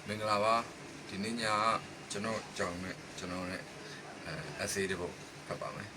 မင်္ဂလာပါဒီနေ့ညကျွန်တော်ကြောင်နဲ့ကျွန်တော်နဲ့essay တစ်ပုဒ်ဖတ်ပါမယ်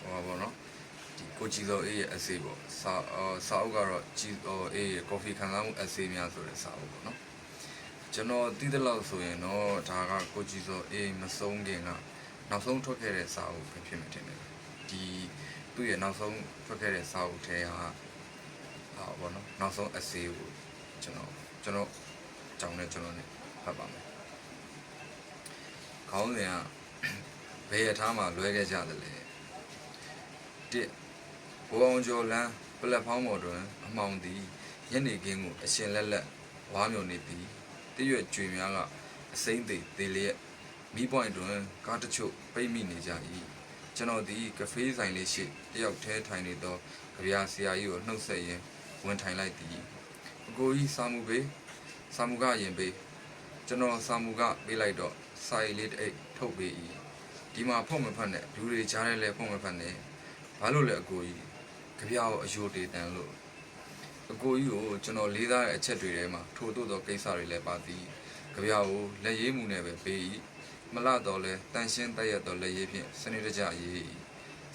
ဟောပါတော့ဒီကိုကြည်စောအေးရဲ့ essay ပေါ့စာအုပ်ကတော့ကြည်စောအေးရဲ့ coffee ခံစားမှု essay များဆိုတဲ့စာအုပ်ပေါ့နော်ကျွန်တော်သိတဲ့လောက်ဆိုရင်တော့ဒါကကိုကြည်စောအေးမဆုံးခင်ကနောက်ဆုံးထွက်ခဲ့တဲ့စာအုပ်ပဲဖြစ်မှထင်တယ်ဒီသူ့ရဲ့နောက်ဆုံးထွက်ခဲ့တဲ့စာအုပ်ထဲကဘောနော်နောက်ဆုံး essay ကိုကျွန်တော်ကြောင်းနဲ့ကျွန်တော်နဲ့ဖတ်ပါမယ်ခေါင်းစဉ်ကဘယ်ရထားမှာလွဲခဲ့ကြတယ်လဲတစ်ဘိုးအောင်ကျော်လန်းပလက်ဖောင်းပေါ်တွင်အမှောင်သည်ညနေခင်းကိုအရှင်လက်လက်ဝါမျိုးနေသည်တရွက်ကျွေများကအစိမ့်သေးလျက်မီးပွိုင်တွင်ကားတချို့ပိတ်မိနေကြ၏ကျွန်တော်သည်ကဖေးဆိုင်လေးရှိတယောက်တည်းထိုင်နေသောကြပြဆရာကြီးကိုနှုတ်ဆက်ရင်းဝင်ထိုင်လိုက်သည်အကိုကြီးစာမှုကရင်ပေးကျွန်တော်စာမှုကပေးလိုက်တော့စာရည်လေးတစ်အိတ်ထုတ်ပေး၏ဒီမှာဖုတ်မဖတ်နဲ့လူတွေကြားထဲလဲဖုတ်မဖတ်နဲ့ဘာလို့လဲအကိုကြီးကြပြကိုအယိုတေတန်လို့အကိုကြီးကိုကျွန်တော်လေးသားတဲ့အချက်တွေထဲမှာထို့သောကိစ္စတွေလည်းပါသည်ကြပြကိုလက်ရေးမှုနဲ့ပဲပေး၏မလတော့လဲတန်ရှင်းတရက်တော့လက်ရေးဖြင့်စနစ်တကျရေး၏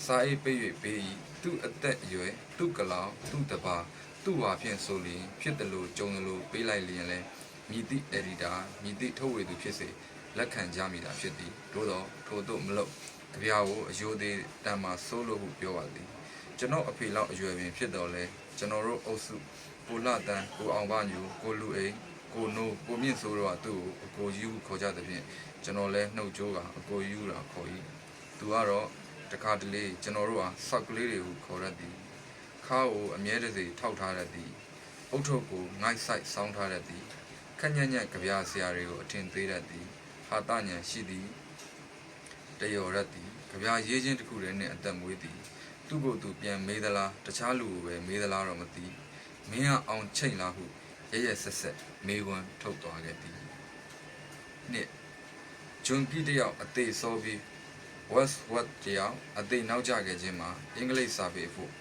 စာအိတ်ပေး၍ပေး၏သူ့အသက်အရွယ်သူ့ကလောင်သူ့တပါသူ့ဟာဖြင့်ဆိုလျင်ဖြစ်တယ်လို့ကြုံတယ်လို့ပေးလိုက်လျင်လဲမြည်သည့် editor မြည်သည့်ထုတ်ဝေသူဖြစ်စေလက်ခံကြမိတာဖြစ်သည်သို့တော့ထို့သို့မလို့ကြပြာကိုအယိုသေးတန်မှာစိုးလို့ဟုပြောပါသည်ကျွန်တော်အဖေလောက်အရွယ်ပင်ဖြစ်တော်လဲကျွန်တော်တို့အုပ်စုကိုလာတန်ကိုအောင်ပါညိုကိုလူအိမ်ကိုနိုးကိုမြင့်စိုးတို့ကသူ့ကိုအကိုယူခေါ်ကြတဲ့ဖြင့်ကျွန်တော်လဲနှုတ်ကြိုးကအကိုယူတာခေါ်၏သူကတော့တခါတလေကျွန်တော်တို့ဟာဆောက်ကလေးတွေကိုခေါ်ရသည်ခါကိုအမြဲတစေထောက်ထားရသည်အုတ်ထုတ်ကိုငိုက်ဆိုင်ဆောင်းထားရသည်ခက်ညံ့ညံ့ကြပြဆရာတွေကိုအထင်သေးရသည်ဟာတညံရှိသည်တယောရသည်ကြပြရေးချင်းတစ်ခုတည်းနဲ့အသက်မွေးသည်သူ့ကိုယ်သူပြန်မေးသလားတခြားလူကိုပဲမေးသလားတော့မသိမင်းကအောင်ချိတ်လားဟုရဆက်မေးခွန်းထုတ်သွားခဲ့သည်နှစ်ဂျွန်ကြီးတယောက်အသေးစောပြီး Westwood တယောက်အသေးနောက်ကျခဲ့ခြင်းမှာအင်္ဂလိပ်စာပေဖို့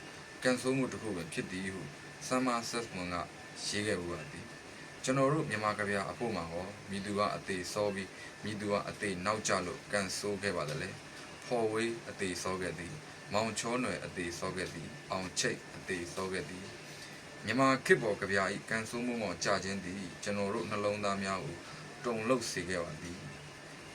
ကန်ဆိုးမှုတစ်ခုပဲဖြစ်သည်ဟုဆမ်မာဆက်မွန်ကရေးခဲ့ဘူးပါသည်ကျွန်တော်တို့မြန်မာကဗျာအဖို့မှာဟောမိသူကအသေးစောပြီးမိသူကအသေးနောက်ကျလို့ကန်ဆိုးခဲ့ပါတယ်လေဖော်ဝေးအသေးစောခဲ့သည်မောင်ချောနွယ်အသေးစောခဲ့သည်အောင်ချိတ်အသေးစောခဲ့သည်မြန်မာခေတ်ပေါ်ကဗျာဤကန်ဆိုးမှုမှကြာခြင်းသည်ကျွန်တော်တို့နှလုံးသားများကိုတုန်လှုပ်စေခဲ့ပါသည်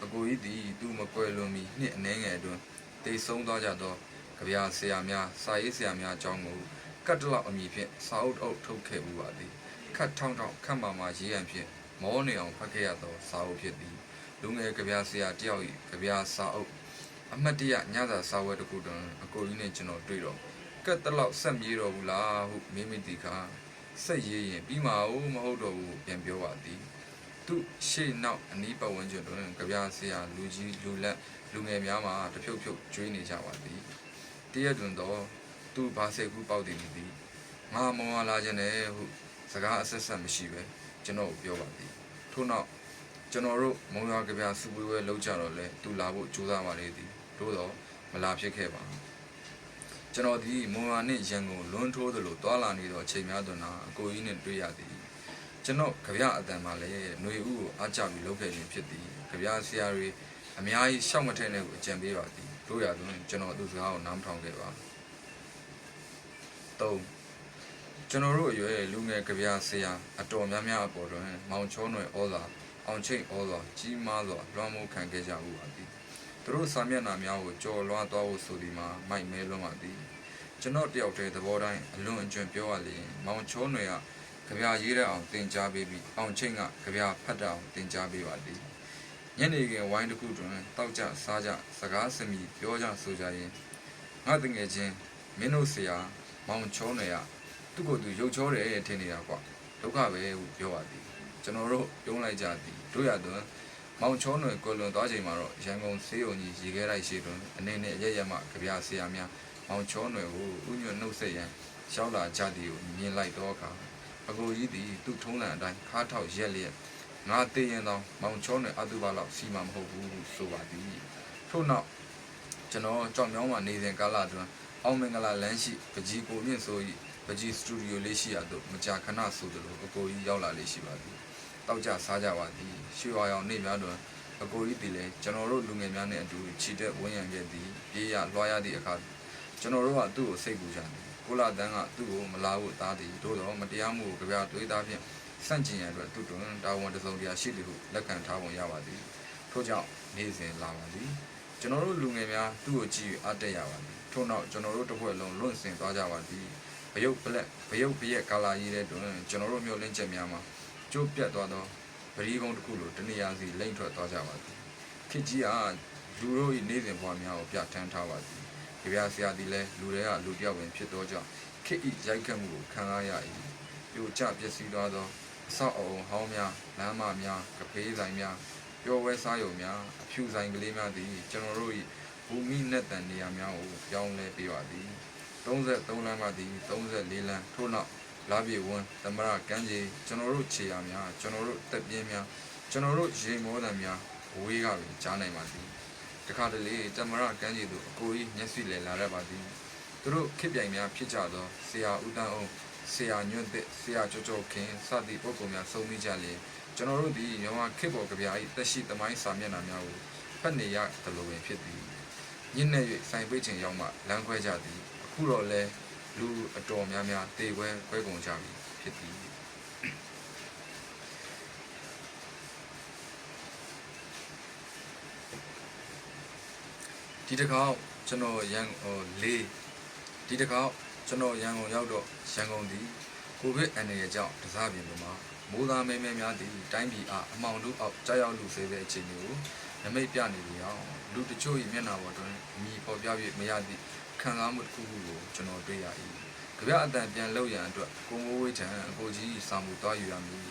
အကိုကြီးသည်သူမကွယ်လွန်မီနှစ်အနည်းငယ်အတွင်းတိတ်ဆုံးသွားကြသောကြပြဆရာများစာရေးဆရာများအကြောင်းကိုကတ်တလောက်အမည်ဖြင့်စာအုပ်ထုတ်ခဲ့မှုပါသည်ခတ်ထောင်းခတ်မာရေးရန်ဖြင့်မောနေအောင်ဖတ်ခဲ့ရသောစာအုပ်ဖြစ်သည်လူငယ်ကြပြဆရာတယောက်၏ကြပြစာအုပ်အမှတ်တရညစာစာဝဲတစ်ခုတွင်အကိုကြီးနဲ့ကျွန်တော်တွေ့တော့ကတ်တလောက်ဆက်မြေးတော်ဘူးလားဟုမေးမိသည်ခါဆက်ရေးရင်ပြီးမှာမဟုတ်တော့ဘူးပြန်ပြောပါသည်သူရှေ့နောက်အနီးပတ်ဝန်းကျင်တွင်ကြပြဆရာလူကြီးလူလက်လူငယ်များမှတဖြုတ်ဖြုတ်ကျွေးနေကြပါသည်တရက်တွင်တော့သူဘာစိတ်ကူးပေါက်တည်နေသည်ငါမောလာခြင်းနဲ့ဟုစကားအဆက်ဆက်မရှိပဲကျွန်တော်ပြောပါသည်ထို့နောက်ကျွန်တော်တို့မုံရွာကြပြစုဝေးလောက်ကြတော့လဲသူလာဖို့ကြိုးစားပါလေသည်သို့တော့မလာဖြစ်ခဲ့ပါကျွန်တော်ဒီမုံရွာနှင့်ရန်ကုန်လွန်းထိုးသလိုတွာလာနေသောအချိန်များတွင်အကိုကြီးနှင့်တွေ့ရသည်ကျွန်တော်ကြပြအတန်မှလည်းຫນွေဥကိုအားကြပြီးလုပ်ခဲ့ခြင်းဖြစ်သည်ကြပြဆရာတွေအများကြီးရှောက်မထဲနဲ့ကိုအကြံပေးပါသည်တို့ရသွင်းကျွန်တော်သူစကားကိုနားမထောင်ခဲ့ပါ3ကျွန်တော်တို့အရွယ်လူငယ်ကြပြဆရာအတော်များများအပေါ်တွင်မောင်ချောနွယ်ဩဇာအောင်ချိတ်ဩဇာကြီးမားစွာလွှမ်းမိုးခံခဲ့ကြမှုပါသည်သူတို့စာမျက်နှာများကိုကြော်လွှားသွားဖို့ဆိုဒီမှာမိုက်မဲလွန်းပါသည်ကျွန်တော်တယောက်တည်းသဘောတိုင်းအလွန်အကျွံပြောရလျင်မောင်ချောနွယ်ကကြပြရေးတဲ့အောင်တင်ကြားပေးပြီးအောင်ချိတ်ကကြပြဖတ်တဲ့အောင်တင်ကြားပေးပါသည်ညနေခင်းဝိုင်းတစ်ခုတွင်တောက်ကြစားကြစကားစမီပြောကြဆိုကြရင်ငါတငယ်ချင်းမင်းတို့ဆရာမောင်ချောနယ်ကသူ့ကိုယ်သူရုပ်ချောတယ်ထင်နေတာကွာဒုက္ခပဲဟုပြောပါသည်ကျွန်တော်တို့ပြုံးလိုက်ကြသည်တို့ရသွင်းမောင်ချောနယ်ကိုလွန်သွားချိန်မှာတော့ရန်ကုန်ဆေးရုံကြီးရေခဲတိုက်ရှိတွင်အနေနဲ့ရရမှကြပြဆရာများမောင်ချောနယ်ကိုဥညွတ်နှုတ်ဆက်ရန်ရှောက်လာကြသည်ကိုမြင်လိုက်တော့အခါအကိုကြီးသည်သူ့ထုံးစံအတိုင်းခါထောက်ရက်လျက်ငါသိရင်တော့မောင်ချောနယ်အတူပါလောက်စီမံမဟုတ်ဘူးဟုဆိုပါသည်ထို့နောက်ကျွန်တော်ကြောင်မြောင်းမှာနေစဉ်ကာလအတွင်းအောင်မင်္ဂလာလမ်းရှိပကြီးကိုမြင့်ဆို၏ ပကြီးစတူဒီယိုလေးရှိရတော့မကြာခဏဆိုသလိုအကိုကြီးရောက်လာလေးရှိပါသည်တောက်ကြစားကြပါသည်ရွှေဝါရောင်နေများတွင်အကိုကြီးတည်လဲကျွန်တော်တို့လူငယ်များနဲ့အတူခြိတက်ဝန်းရံခဲ့သည်ပြေးရလွှားရသည့်အခါကျွန်တော်တို့ကသူ့ကိုစိတ်ပူကြသည်ကိုလာတန်းကသူ့ကိုမလာဖို့သားသည်တို့တော့မတရားမှုကိုကြပြတွေးသားဖြင့်စန့်ကျင်ရန်အတွက်သူ့တွင်တာဝန်တစုံတရာရှိသည်ဟုလက်ခံထားပုံရပါသည်ထို့ကြောင့်နေ့စဉ်လာပါသည်ကျွန်တော်တို့လူငယ်များသူ့ကိုကြည့်အားတက်ရပါသည်ထို့နောက်ကျွန်တော်တို့တစ်ဖွဲ့လုံးလွန့်စင်သွားကြပါသည်ဘယုတ်ပရက်ကာလာရေးတဲ့တွင်ကျွန်တော်တို့မျိုးလင်းချက်များမှာကျိုးပြတ်သွားသောပရိကုံတစ်ခုလိုတနေရာစီလိမ့်ထွက်သွားကြပါသည်ခေတ်ကြီးအားလူတို့၏နေ့စဉ်ဘဝများကိုပြဋ္ဌာန်းထားပါသည်ကြပြဆရာသည်လည်းလူတွေကလူတစ်ယောက်ပင်ဖြစ်သောကြောင့်ခေတ်၏ရိုက်ခတ်မှုကိုခံရ၏ပြိုကျပျက်စီးသွားသောအဆောက်အအုံဟောင်းများလမ်းမများကဖေးဆိုင်များပျော်ဝဲစားရုံများအဖြူဆိုင်ကလေးများသည်ကျွန်တော်တို့၏ဘူမိနဲ့တန်နေရာများကိုပြောင်းလဲပေးပါသည်33လမ်းမှသည်34လမ်းထို့နောက်လာပြေဝန်းသမရကမ်းခြေကျွန်တော်တို့ခြေရာများကျွန်တော်တို့တက်ပြင်းများကျွန်တော်တို့ရေမောသံများဝေးကပင်ကြားနိုင်ပါသည်တခါတလေသမရကမ်းခြေသို့အကိုကြီးမျက်စိလဲလာရပါသည်သူတို့ခစ်ပြိုင်များဖြစ်ကြသောဆရာဦးတန်းအောင်ဆရာညွန့်တဲ့ဆရာကျော်ကျော်ခင်စသည့်ပုဂ္ဂိုလ်များစုံမိကြလျင်ကျွန်တော်တို့သည်မြန်မာခေတ်ပေါ်ကြပြာ၏တက်ရှိသမိုင်းစာမျက်နှာများကိုဖတ်နေရသလိုပင်ဖြစ်သည်ညနေ၍ဆိုင်ပိတ်ချိန်ရောက်မှလမ်းခွဲကြသည်အခုတော့လဲလူအတော်များများတေခွဲကုန်ကြပြီဖြစ်သည်ဒီတစ်ခေါက်ကျွန်တော်ရန်ဒီတစ်ခေါက်ကျွန်တော်ရန်ကုန်ရောက်တော့ရန်ကုန်သည်ကိုဗစ်အန္တရာယ်ကြောင့်တစားပြင်ပေါ်မှာမိုးသားမဲမဲများသည်တိုင်းပြည်အားအမှောင်တို့အောက်ကြားရောက်လူစေတဲ့အခြေအနေကိုနမိတ်ပြနေပြီးအောင်လူတချို့၏မျက်နှာပေါ်တွင်အမိပေါ်ပြ၍မရသည့်ခံစားမှုတစ်ခုခုကိုကျွန်တော်တွေ့ရ၏ကြပြအတန်ပြန်လောက်ရန်အတွက်ကိုမိုးဝေးထံအကိုကြီးစာမှုသွားယူရမည်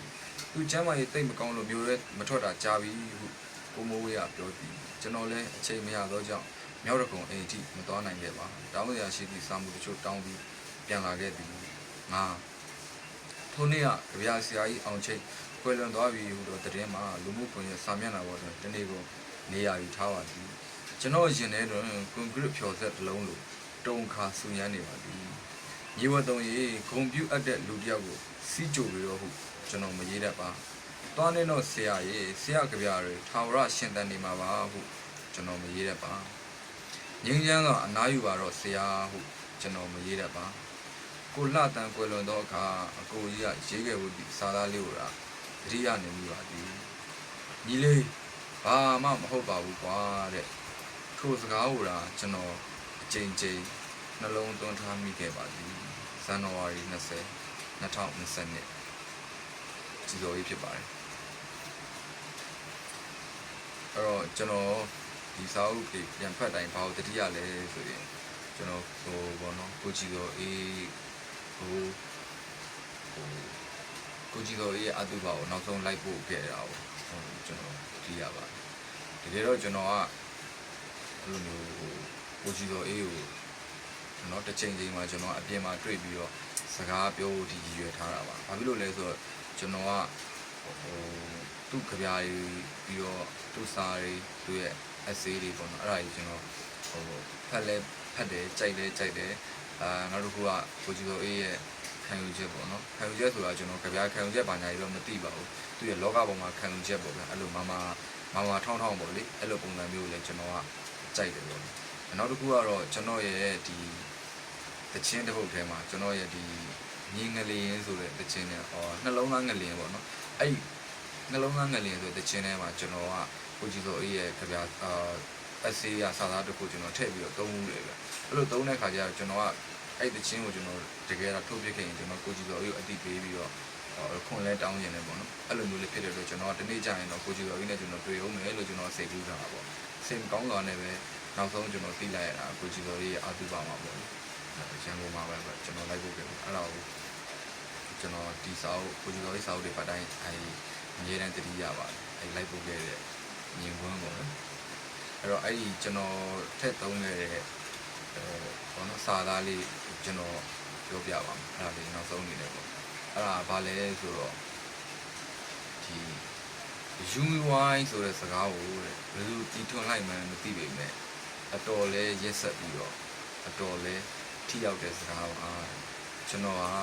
သူကျမ်းမာရေးတိတ်မကောင်းလို့မျိုးရဲမထွက်တာကြာပြီဟုကိုမိုးဝေးကပြောသည်ကျွန်တော်လည်းအချိန်မရသောကြောင့်မြောက်ရကုံအိမ်ထိမတော်နိုင်ခဲ့ပါတောင်းရရှိသည့်စာမှုတချို့တောင်းပြီးပြန်လာခဲ့သည်ငါထိုနေ့ကကြပြဆရာကြီးအောင်ချိတ်ခွေလွန်သွားပြီဟုတော့တည်င်းမှာလူမှုကွန်ရက်စာမျက်နှာပေါ်တွင်တနေ့ကိုနေရာယူထားပါသည်ကျွန်တော်ရင်ထဲတွင်ကွန်ကရစ်ဖြော်ဆက်တစ်လုံးလိုတုံခါဆူညမ်းနေပါသည်မြေဝတ်တုံရေဂုံပြူအပ်တဲ့လူတစ်ယောက်ကိုစီးကြိုပြီးတော့ဟုကျွန်တော်မရေးတတ်ပါတွားနေတော့ဆရာကြပြတွေထာဝရရှင်တန်နေမှာပါဟုကျွန်တော်မရေးတတ်ပါငင်းချမ်းကအနားယူပါတော့ဆရာဟုကျွန်တော်မရေးတတ်ပါကိုလှတန်ကွယ်လွန်သောအခါအကိုကြီးကရေးခဲ့ဖို့ဒီစာသားလေးကိုတတိယနေမိပါသည်ညီလေးဘာမှမဟုတ်ပါဘူးကွာတဲ့ထိုစကားကိုကျွန်တော်အကြိမ်ကြိမ်နှလုံးသွင်းထားမိခဲ့ပါသည်ဇန်နဝါရီ20 2020ဒီလိုကြီးဖြစ်ပါတယ်အဲ့တော့ကျွန်တော်ဒီစာအုပ်တွေပြန်ဖတ်တိုင်းဘာလို့တတိယလဲဆိုရင်ကျွန်တော်ဘောနော်ကိုကြည့်တော့ကိုကြည့်တော့ရဲ့အတူပါကိုနောက်ဆုံးလိုက်ပို့ခဲ့တာကိုကျွန်တော်ကြည့်ရပါတယ်တကယ်တော့ကျွန်တော်ကအဲ့လိုမျိုးကိုကြည့်တော့ကိုကျွန်တော်တစ်ချိန်ချိန်မှာကျွန်တော်အပြင်မှာတွေ့ပြီးတော့စကားပြောဒီရွယ်ထားတာပါဘာဖြစ်လို့လဲဆိုတော့ကျွန်တော်ကသူ့ကြပြားပြီးတော့သူ့စာတွေသူ့ရဲ့ essay တွေပေါ့နော်အဲ့ဒါကြီးကျွန်တော်ဖတ်တယ်ကြိုက်တယ်နောက်တစ်ခုကကိုကြည့်တော့ရဲ့ခံယူချက်ပေါ့နော်ခံယူချက်ဆိုတာကျွန်တော်ကြပြားခံယူချက်ဘာညာကြီးတော့မသိပါဘူးသူရဲ့လောကပေါ်မှာခံယူချက်ပေါ့ဗျအဲ့လိုမထောင်းပေါ့လေအဲ့လိုပုံစံမျိုးလည်းကျွန်တော်ကကြိုက်တယ်ပေါ့နောက်တစ်ခုကတော့ကျွန်တော်ရဲ့ဒီတချင်းတစ်ပုတ်ထဲမှာကျွန်တော်ရဲ့ဒီညီငလျင်ဆိုတဲ့တချင်းနဲ့နှလုံးသားငလျင်ပေါ့နော်အဲ့နှလုံးသားငလျင်ဆိုတဲ့တချင်းထဲမှာကျွန်တော်ကကိုကြည့်တော့ရဲ့ကြပြားessay ရစာသားတစ်ခုကျွန်တော်ထည့်ပြီးတော့သုံးမှုတယ်ဗျအဲ့လိုသုံးတဲ့ခါကျတော့ကျွန်တော်ကအဲ့တချင်းကိုကျွန်တော်တကယ်တော့ထုတ်ပြခဲ့ရင်ကျွန်တော်ကိုကြည့်တော့အတိပေးပြီးတော့ခွန်လဲတောင်းနေတယ်ပေါ့နော်အဲ့လိုမျိုးလေးဖြစ်တဲ့အတွက်ကျွန်တော်တနေ့ကျရင်တော့ကိုကြည့်တော့နဲ့ကျွန်တော်တွေ့အောင်မယ်လို့ကျွန်တော်စိတ်ကူးတာပေါ့စိတ်မကောင်းတာနဲ့ပဲနောက်ဆုံးကျွန်တော်သိလိုက်ရတာကိုကြည့်တော့ရဲ့အာတူပါမှာပေါ့ရန်ကုန်မှာပဲကျွန်တော်လိုက်ဖို့ခဲ့ပေါ့အဲ့ဒါကိုကျွန်တော်ဒီစာအုပ်ကိုကြည့်တော့စာအုပ်တွေပတ်တိုင်းအမြဲတမ်းတတိယပါတယ်အဲ့လိုက်ဖို့ခဲ့တဲ့မြင်ကွန်းပေါ့နော်အဲ့တော့အဲ့ဒီကျွန်တော်ထက်သုံးခဲ့တဲ့ဘောနော်စာသားလေးကျွန်တော်ပြောပြပါမယ်အဲ့ဒါလေးနောက်ဆုံးအနေနဲ့ပေါ့အဲ့ဒါဘာလဲဆိုတော့ဒီ UI ဆိုတဲ့စကားကိုဘယ်လိုတီထွင်လိုက်မှန်းမသိပေမဲ့အတော်လဲရက်ဆက်ပြီးတော့အတော်လဲထိရောက်တဲ့စကားပါ ကျွန်တော်က